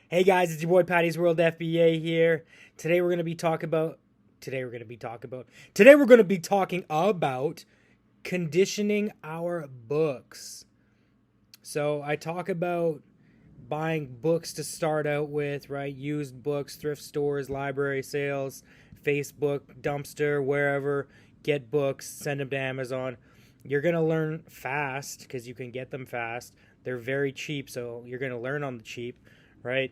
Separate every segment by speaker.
Speaker 1: Hey guys, it's your boy Patty's World FBA here. Today we're going to be talking about today we're going to be talking about today we're going to be talking about conditioning our books. So, I talk about buying books to start out with, right? Used books, thrift stores, library sales, Facebook, dumpster, wherever. Get books, send them to Amazon. You're going to learn fast because you can get them fast. They're very cheap, so you're going to learn on the cheap, right?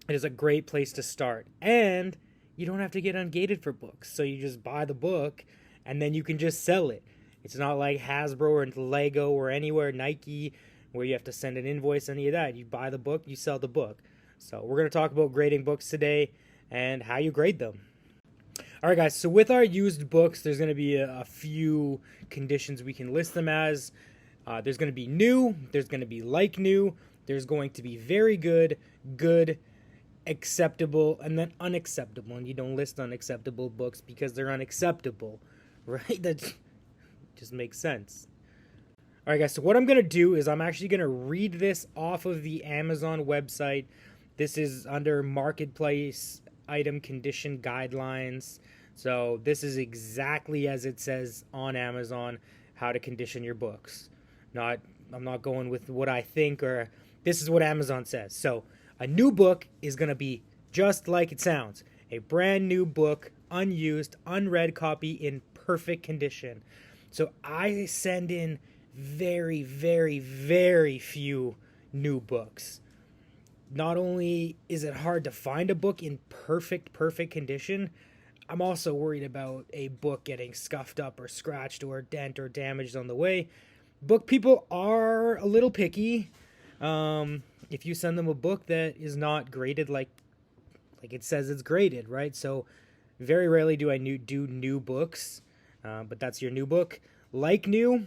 Speaker 1: It is a great place to start. And you don't have to get ungated for books. So you just buy the book and then you can just sell it. It's not like Hasbro or Lego or anywhere, Nike, where you have to send an invoice, any of that. You buy the book, you sell the book. So we're going to talk about grading books today and how you grade them. All right, guys, so with our used books, there's going to be a few conditions we can list them as. There's going to be new, there's going to be like new, there's going to be very good, good, acceptable, and then unacceptable. And you don't list unacceptable books because they're unacceptable, right? That just makes sense. All right, guys, so what I'm going to do is I'm actually going to read this off of the Amazon website. This is under Marketplace Item Condition Guidelines. So this is exactly as it says on Amazon, how to condition your books. I'm not going with what I think, or this is what Amazon says. So a new book is going to be just like it sounds. A brand new book, unused, unread copy in perfect condition. So I send in very, very, very few new books. Not only is it hard to find a book in perfect condition, I'm also worried about a book getting scuffed up or scratched or dent or damaged on the way. Book people are a little picky. If you send them a book that is not graded like it says it's graded, right? So very rarely do I do new books, but that's your new book. Like new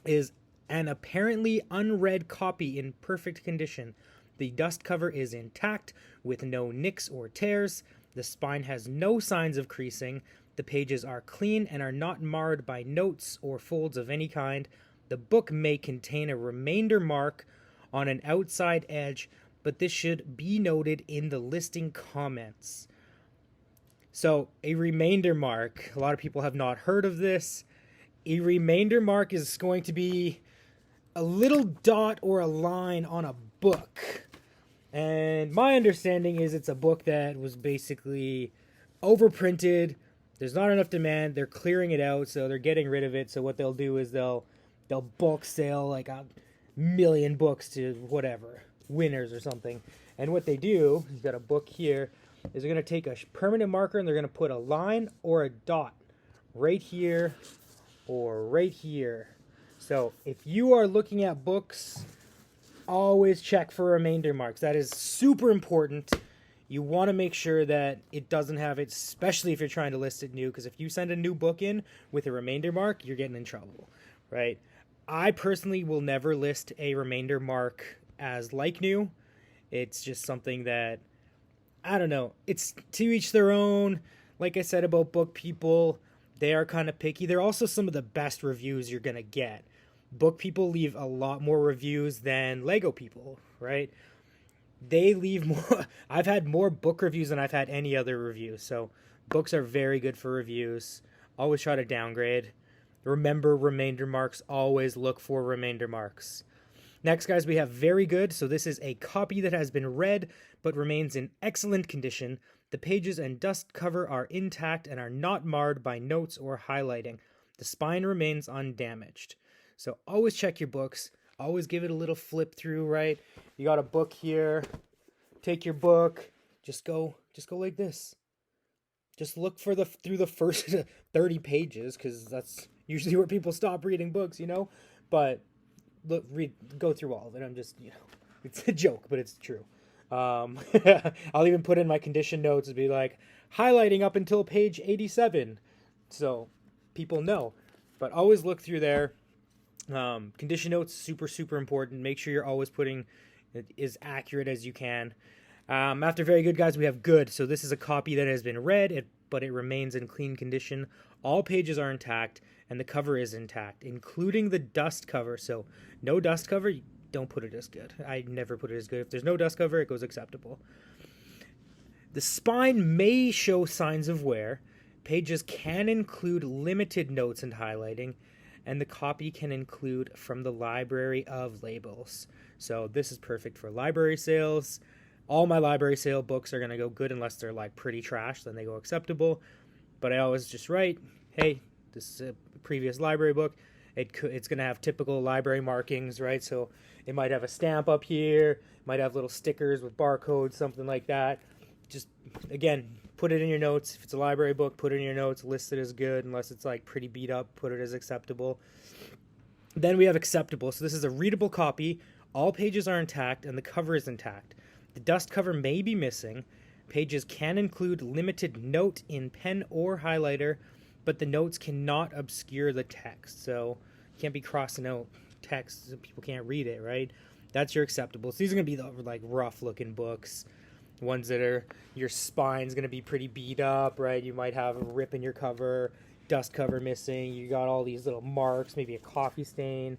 Speaker 1: is an apparently unread copy in perfect condition. The dust cover is intact with no nicks or tears. The spine has no signs of creasing. The pages are clean and are not marred by notes or folds of any kind. The book may contain a remainder mark on an outside edge, but this should be noted in the listing comments. So, a remainder mark, a lot of people have not heard of this. A remainder mark is going to be a little dot or a line on a book. And my understanding is it's a book that was basically overprinted. There's not enough demand. They're clearing it out, so they're getting rid of it. So what they'll do is they'll bulk sale like a million books to whatever, Winners or something. And what they do, you've got a book here, is they're going to take a permanent marker and they're going to put a line or a dot right here or right here. So if you are looking at books, always check for remainder marks. That is super important. You want to make sure that it doesn't have it, especially if you're trying to list it new, because if you send a new book in with a remainder mark, you're getting in trouble, right? I personally will never list a remainder mark as like new. It's just something that, I don't know, it's to each their own. Like I said about book people, they are kind of picky. They're also some of the best reviews you're going to get. Book people leave a lot more reviews than Lego people, right? They leave more. I've had more book reviews than I've had any other review. So books are very good for reviews. Always try to downgrade. Remember remainder marks. Always look for remainder marks. Next, guys, we have very good. So this is a copy that has been read but remains in excellent condition. The pages and dust cover are intact and are not marred by notes or highlighting. The spine remains undamaged. So always check your books. Always give it a little flip through, right? You got a book here. Take your book. Just go like this. Just look for through the first 30 pages, because that's usually where people stop reading books, But go through all of it. I'm just, it's a joke, but it's true. I'll even put in my condition notes and be like, highlighting up until page 87. So people know. But always look through there. Condition notes, super, super important. Make sure you're always putting it as accurate as you can. After very good, guys, we have good. So this is a copy that has been read, but it remains in clean condition. All pages are intact, and the cover is intact, including the dust cover. So no dust cover. don't put it as good. I never put it as good. If there's no dust cover, it goes acceptable. The spine may show signs of wear. Pages can include limited notes and highlighting, and the copy can include from the library of labels. So this is perfect for library sales. All my library sale books are going to go good unless they're like pretty trash, then they go acceptable. But I always just write, hey, this is a previous library book. It's going to have typical library markings, right? So it might have a stamp up here, might have little stickers with barcodes, something like that. Just, again, put it in your notes. If it's a library book, put it in your notes. List it as good. Unless it's like pretty beat up, put it as acceptable. Then we have acceptable. So this is a readable copy. All pages are intact and the cover is intact. The dust cover may be missing. Pages can include limited note in pen or highlighter, but the notes cannot obscure the text. So you can't be crossing out text so people can't read it, right? That's your acceptable. So these are going to be the like rough looking books. Ones that are, your spine's going to be pretty beat up, right? You might have a rip in your cover, dust cover missing. You got all these little marks, maybe a coffee stain.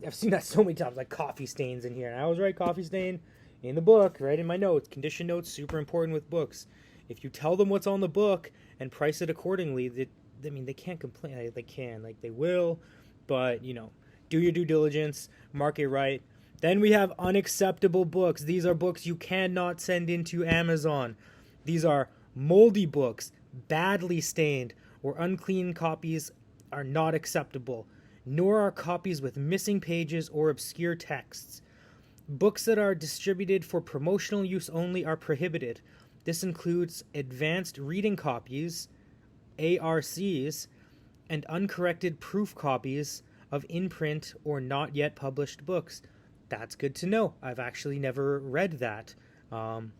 Speaker 1: I've seen that so many times, like coffee stains in here. And I always write coffee stain in the book, right in my notes. Condition notes, super important with books. If you tell them what's on the book and price it accordingly, they can't complain. They can, like they will, but do your due diligence, mark it right. Then we have unacceptable books. These are books you cannot send into Amazon. These are moldy books, badly stained, or unclean copies are not acceptable, nor are copies with missing pages or obscure texts. Books that are distributed for promotional use only are prohibited. This includes advanced reading copies, ARCs, and uncorrected proof copies of in-print or not yet published books. That's good to know. I've actually never read that. Don't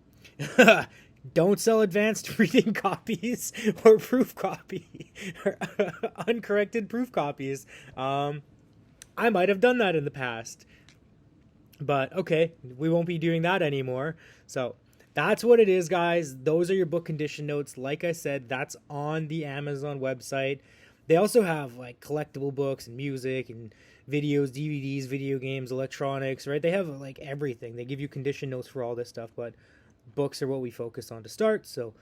Speaker 1: sell advanced reading copies or proof copy or uncorrected proof copies. I might have done that in the past. But okay, we won't be doing that anymore. So that's what it is, guys. Those are your book condition notes. Like I said, that's on the Amazon website. They also have like collectible books and music and videos, DVDs, video games, electronics, right? They have like everything. They give you condition notes for all this stuff, but books are what we focus on to start. So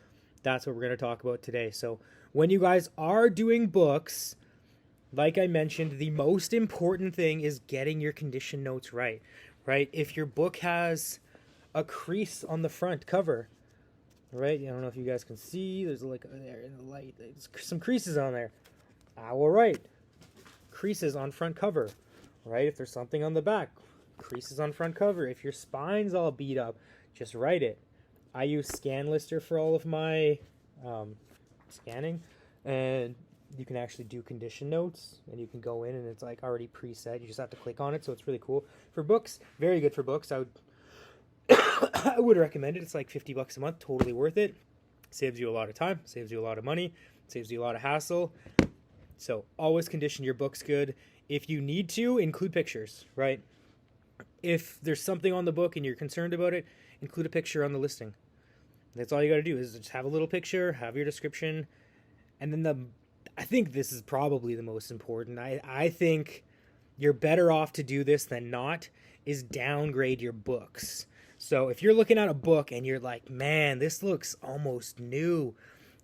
Speaker 1: that's what we're going to talk about today. So when you guys are doing books, like I mentioned, the most important thing is getting your condition notes right? If your book has a crease on the front cover, right? I don't know if you guys can see. There's like there in the light. There's some creases on there. I will write creases on front cover, right? If there's something on the back, creases on front cover. If your spine's all beat up, just write it. I use ScanLister for all of my scanning, and you can actually do condition notes, and you can go in and it's like already preset. You just have to click on it, so it's really cool. For books, very good for books. I would recommend it. It's like $50 a month, totally worth it. Saves you a lot of time, saves you a lot of money, saves you a lot of hassle. So always condition your books good. If you need to, include pictures, right? If there's something on the book and you're concerned about it, include a picture on the listing. That's all you got to do is just have a little picture, have your description, and then I think this is probably the most important. I think you're better off to do this than not, is downgrade your books. So if you're looking at a book and you're like, man, this looks almost new,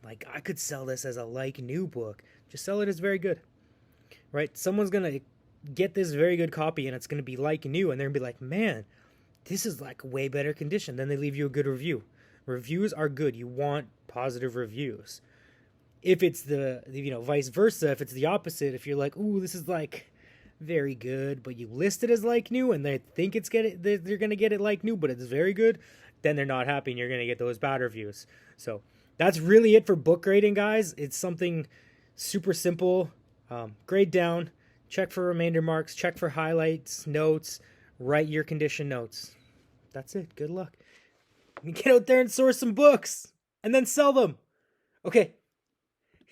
Speaker 1: like I could sell this as a like new book, just sell it as very good, right? Someone's going to get this very good copy and it's going to be like new, and they're going to be like, man, this is like way better condition. Then they leave you a good review. Reviews are good. You want positive reviews. If it's the vice versa, if it's the opposite, if you're like, ooh, this is like very good, but you list it as like new and they think they're going to get it like new, but it's very good, then they're not happy and you're going to get those bad reviews. So that's really it for book grading, guys. It's something super simple. Grade down, check for remainder marks, check for highlights, notes, write your condition notes. That's it. Good luck. Get out there and source some books and then sell them. Okay,